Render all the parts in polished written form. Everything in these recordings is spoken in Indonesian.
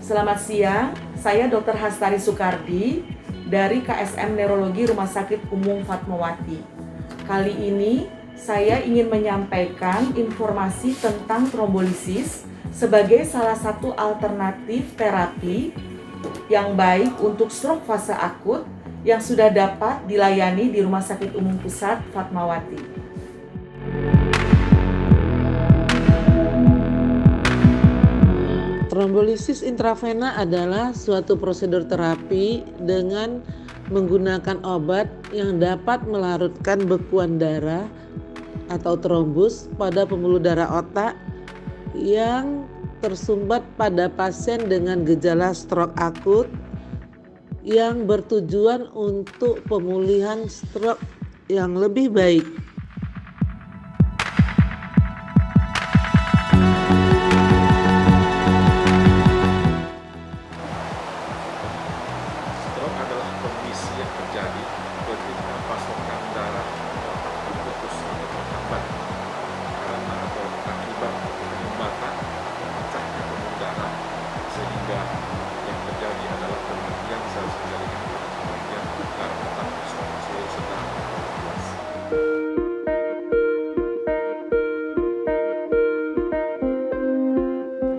Selamat siang, saya Dr. Hastari Soekardi dari KSM Neurologi Rumah Sakit Umum Fatmawati. Kali ini saya ingin menyampaikan informasi tentang trombolisis sebagai salah satu alternatif terapi yang baik untuk stroke fase akut yang sudah dapat dilayani di Rumah Sakit Umum Pusat Fatmawati. Trombolisis intravena adalah suatu prosedur terapi dengan menggunakan obat yang dapat melarutkan bekuan darah atau trombus pada pembuluh darah otak yang tersumbat pada pasien dengan gejala stroke akut yang bertujuan untuk pemulihan stroke yang lebih baik. Stroke adalah kondisi yang terjadi ketika pasokan darah terputus atau terhambat karena atau akibat penyumbatan pecahnya pembuluh darah, sehingga yang terjadi adalah kematian sel-sel jaringan otak, kemudian darah otak seluruh sedang berpuas.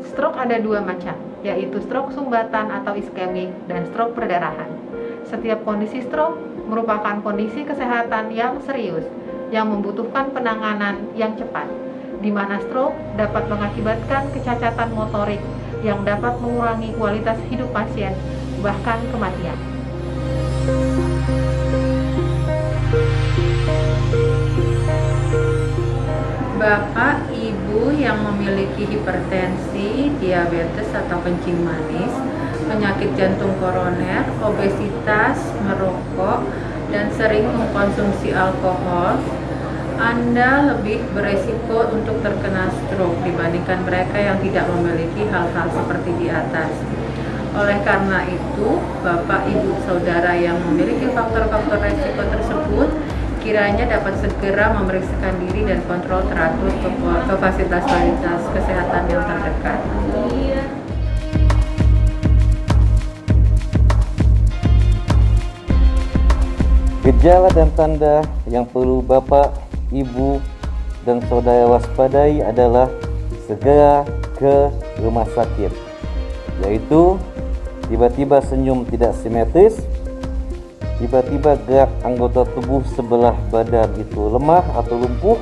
Stroke ada dua macam, yaitu stroke sumbatan atau iskemik dan stroke perdarahan. Setiap kondisi stroke merupakan kondisi kesehatan yang serius yang membutuhkan penanganan yang cepat, di mana stroke dapat mengakibatkan kecacatan motorik yang dapat mengurangi kualitas hidup pasien, bahkan kematian. Bapak, Ibu yang memiliki hipertensi, diabetes atau kencing manis, penyakit jantung koroner, obesitas, merokok, dan sering mengkonsumsi alkohol, Anda lebih beresiko untuk terkena stroke dibandingkan mereka yang tidak memiliki hal-hal seperti di atas. Oleh karena itu, Bapak, Ibu, Saudara yang memiliki faktor-faktor resiko tersebut kiranya dapat segera memeriksakan diri dan kontrol teratur ke fasilitas kesehatan yang terdekat. Gejala dan tanda yang perlu Bapak, Ibu, dan Saudara waspadai adalah segera ke rumah sakit, yaitu tiba-tiba senyum tidak simetris, tiba-tiba gerak anggota tubuh sebelah badan itu lemah atau lumpuh,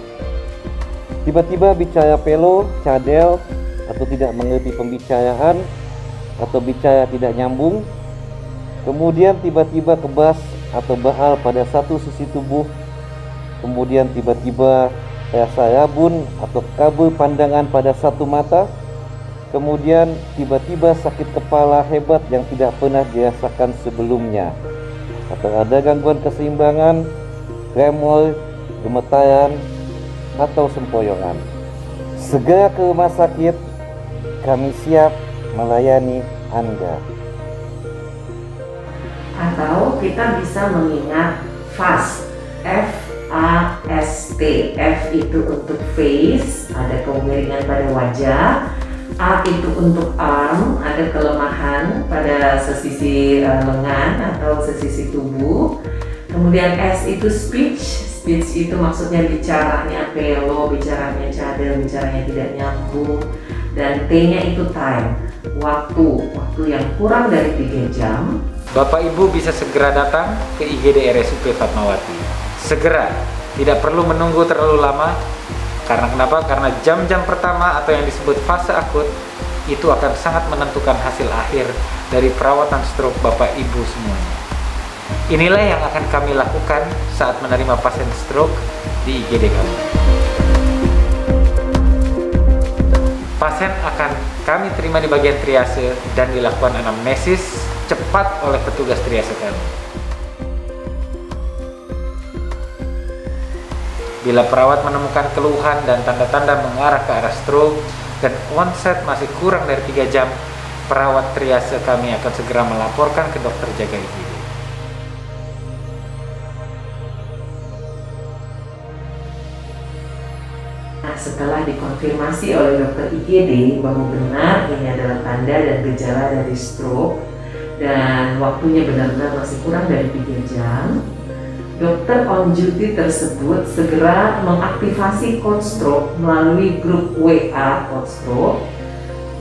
tiba-tiba bicara pelo, cadel, atau tidak mengerti pembicaraan, atau bicara tidak nyambung, kemudian tiba-tiba kebas atau baal pada satu sisi tubuh, kemudian tiba-tiba rasa rabun atau kabur pandangan pada satu mata, kemudian tiba-tiba sakit kepala hebat yang tidak pernah dirasakan sebelumnya, atau ada gangguan keseimbangan, tremor, gemetaran, atau sempoyongan. Segera ke rumah sakit, kami siap melayani Anda. Atau kita bisa mengingat FAST, F-A-S-T. F itu untuk face, ada kemiringan pada wajah. A itu untuk arm, ada kelemahan pada sesisi lengan atau sesisi tubuh. Kemudian S itu speech, speech itu maksudnya bicaranya pelo, bicaranya cadel, bicaranya tidak nyambung. Dan T-nya itu time, waktu yang kurang dari 3 jam. Bapak Ibu bisa segera datang ke IGD RSUP Fatmawati. Segera, tidak perlu menunggu terlalu lama. Karena kenapa? Karena jam-jam pertama atau yang disebut fase akut itu akan sangat menentukan hasil akhir dari perawatan stroke Bapak Ibu semuanya. Inilah yang akan kami lakukan saat menerima pasien stroke di IGD kami. Pasien akan kami terima di bagian triase dan dilakukan anamnesis cepat oleh petugas triase kami. Bila perawat menemukan keluhan dan tanda-tanda mengarah ke arah stroke dan onset masih kurang dari 3 jam, perawat triase kami akan segera melaporkan ke dokter jaga IGD. Nah, setelah dikonfirmasi oleh dokter IGD bahwa benar ini adalah tanda dan gejala dari stroke dan waktunya benar-benar masih kurang dari 3 jam, dokter on duty tersebut segera mengaktifasi code stroke melalui grup WA code stroke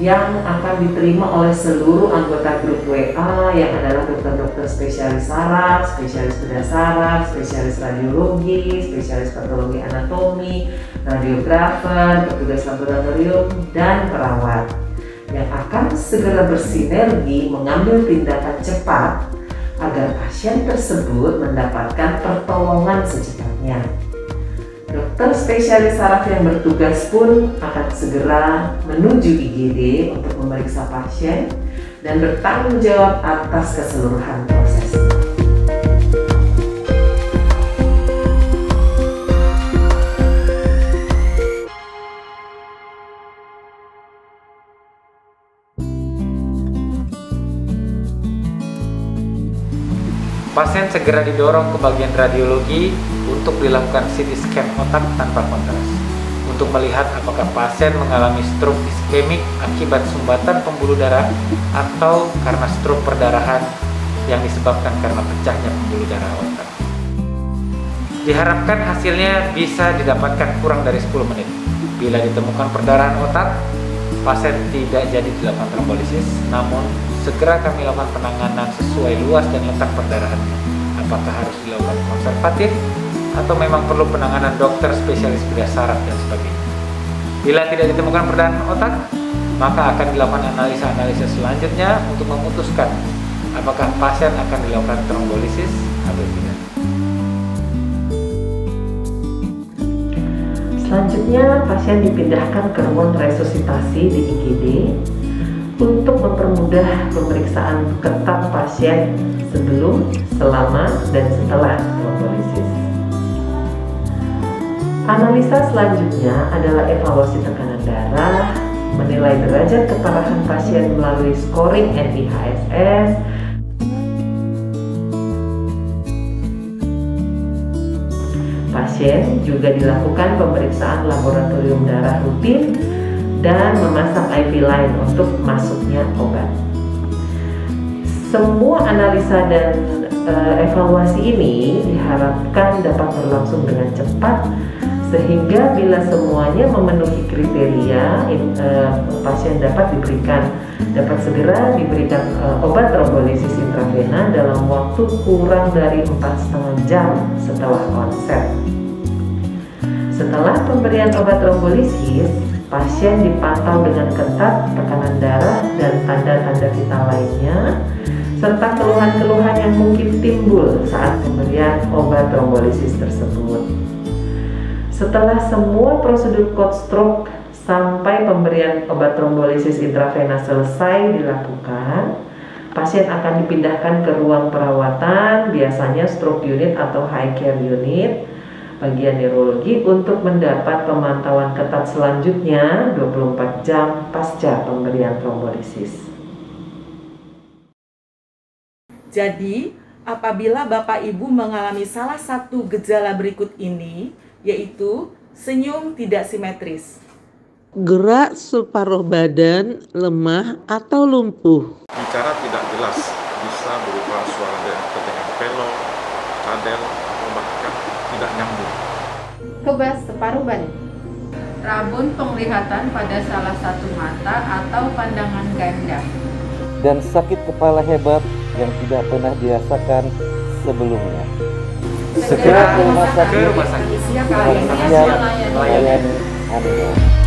yang akan diterima oleh seluruh anggota grup WA yang adalah dokter-dokter spesialis saraf, spesialis bedah saraf, spesialis radiologi, spesialis patologi anatomi, radiografer, petugas laboratorium, dan perawat yang akan segera bersinergi mengambil tindakan cepat agar pasien tersebut mendapatkan pertolongan secepatnya. Dokter spesialis saraf yang bertugas pun akan segera menuju IGD untuk memeriksa pasien dan bertanggung jawab atas keseluruhan proses. Pasien segera didorong ke bagian radiologi untuk dilakukan CT scan otak tanpa kontras untuk melihat apakah pasien mengalami stroke iskemik akibat sumbatan pembuluh darah atau karena stroke perdarahan yang disebabkan karena pecahnya pembuluh darah otak. Diharapkan hasilnya bisa didapatkan kurang dari 10 menit. Bila ditemukan perdarahan otak, pasien tidak jadi dilakukan trombolisis, namun segera kami lakukan penanganan sesuai luas dan letak perdarahannya. Apakah harus dilakukan konservatif atau memang perlu penanganan dokter spesialis bedah saraf dan sebagainya. Bila tidak ditemukan perdarahan otak, maka akan dilakukan analisa-analisa selanjutnya untuk memutuskan apakah pasien akan dilakukan trombolisis atau tidak. Selanjutnya, pasien dipindahkan ke ruang resusitasi di IGD untuk mempermudah pemeriksaan ketat pasien sebelum, selama, dan setelah trombolisis. Analisa selanjutnya adalah evaluasi tekanan darah, menilai derajat keparahan pasien melalui scoring NIHSS, pasien juga dilakukan pemeriksaan laboratorium darah rutin dan memasang IV line untuk masuknya obat. Semua analisa dan evaluasi ini diharapkan dapat berlangsung dengan cepat sehingga bila semuanya memenuhi kriteria, pasien dapat segera diberikan obat trombolisis intravena dalam waktu kurang dari 4,5 jam setelah onset. Setelah pemberian obat trombolisis, pasien dipantau dengan ketat tekanan darah dan tanda-tanda vital lainnya, serta keluhan-keluhan yang mungkin timbul saat pemberian obat trombolisis tersebut. Setelah semua prosedur code stroke sampai pemberian obat trombolisis intravena selesai dilakukan, pasien akan dipindahkan ke ruang perawatan, biasanya stroke unit atau high care unit, bagian neurologi untuk mendapat pemantauan ketat selanjutnya 24 jam pasca pemberian trombolisis. Jadi, apabila Bapak Ibu mengalami salah satu gejala berikut ini, yaitu senyum tidak simetris, gerak separuh badan, lemah atau lumpuh, Bicara tidak jelas, bisa berupa suara dengan pelor, cadel, atau bahkan tidak nyambung. Kebas separuh badan, Rabun penglihatan pada salah satu mata atau pandangan ganda, dan sakit kepala hebat yang tidak pernah dirasakan sebelumnya. Segera ke rumah sakit. siap Siap melayani Anda.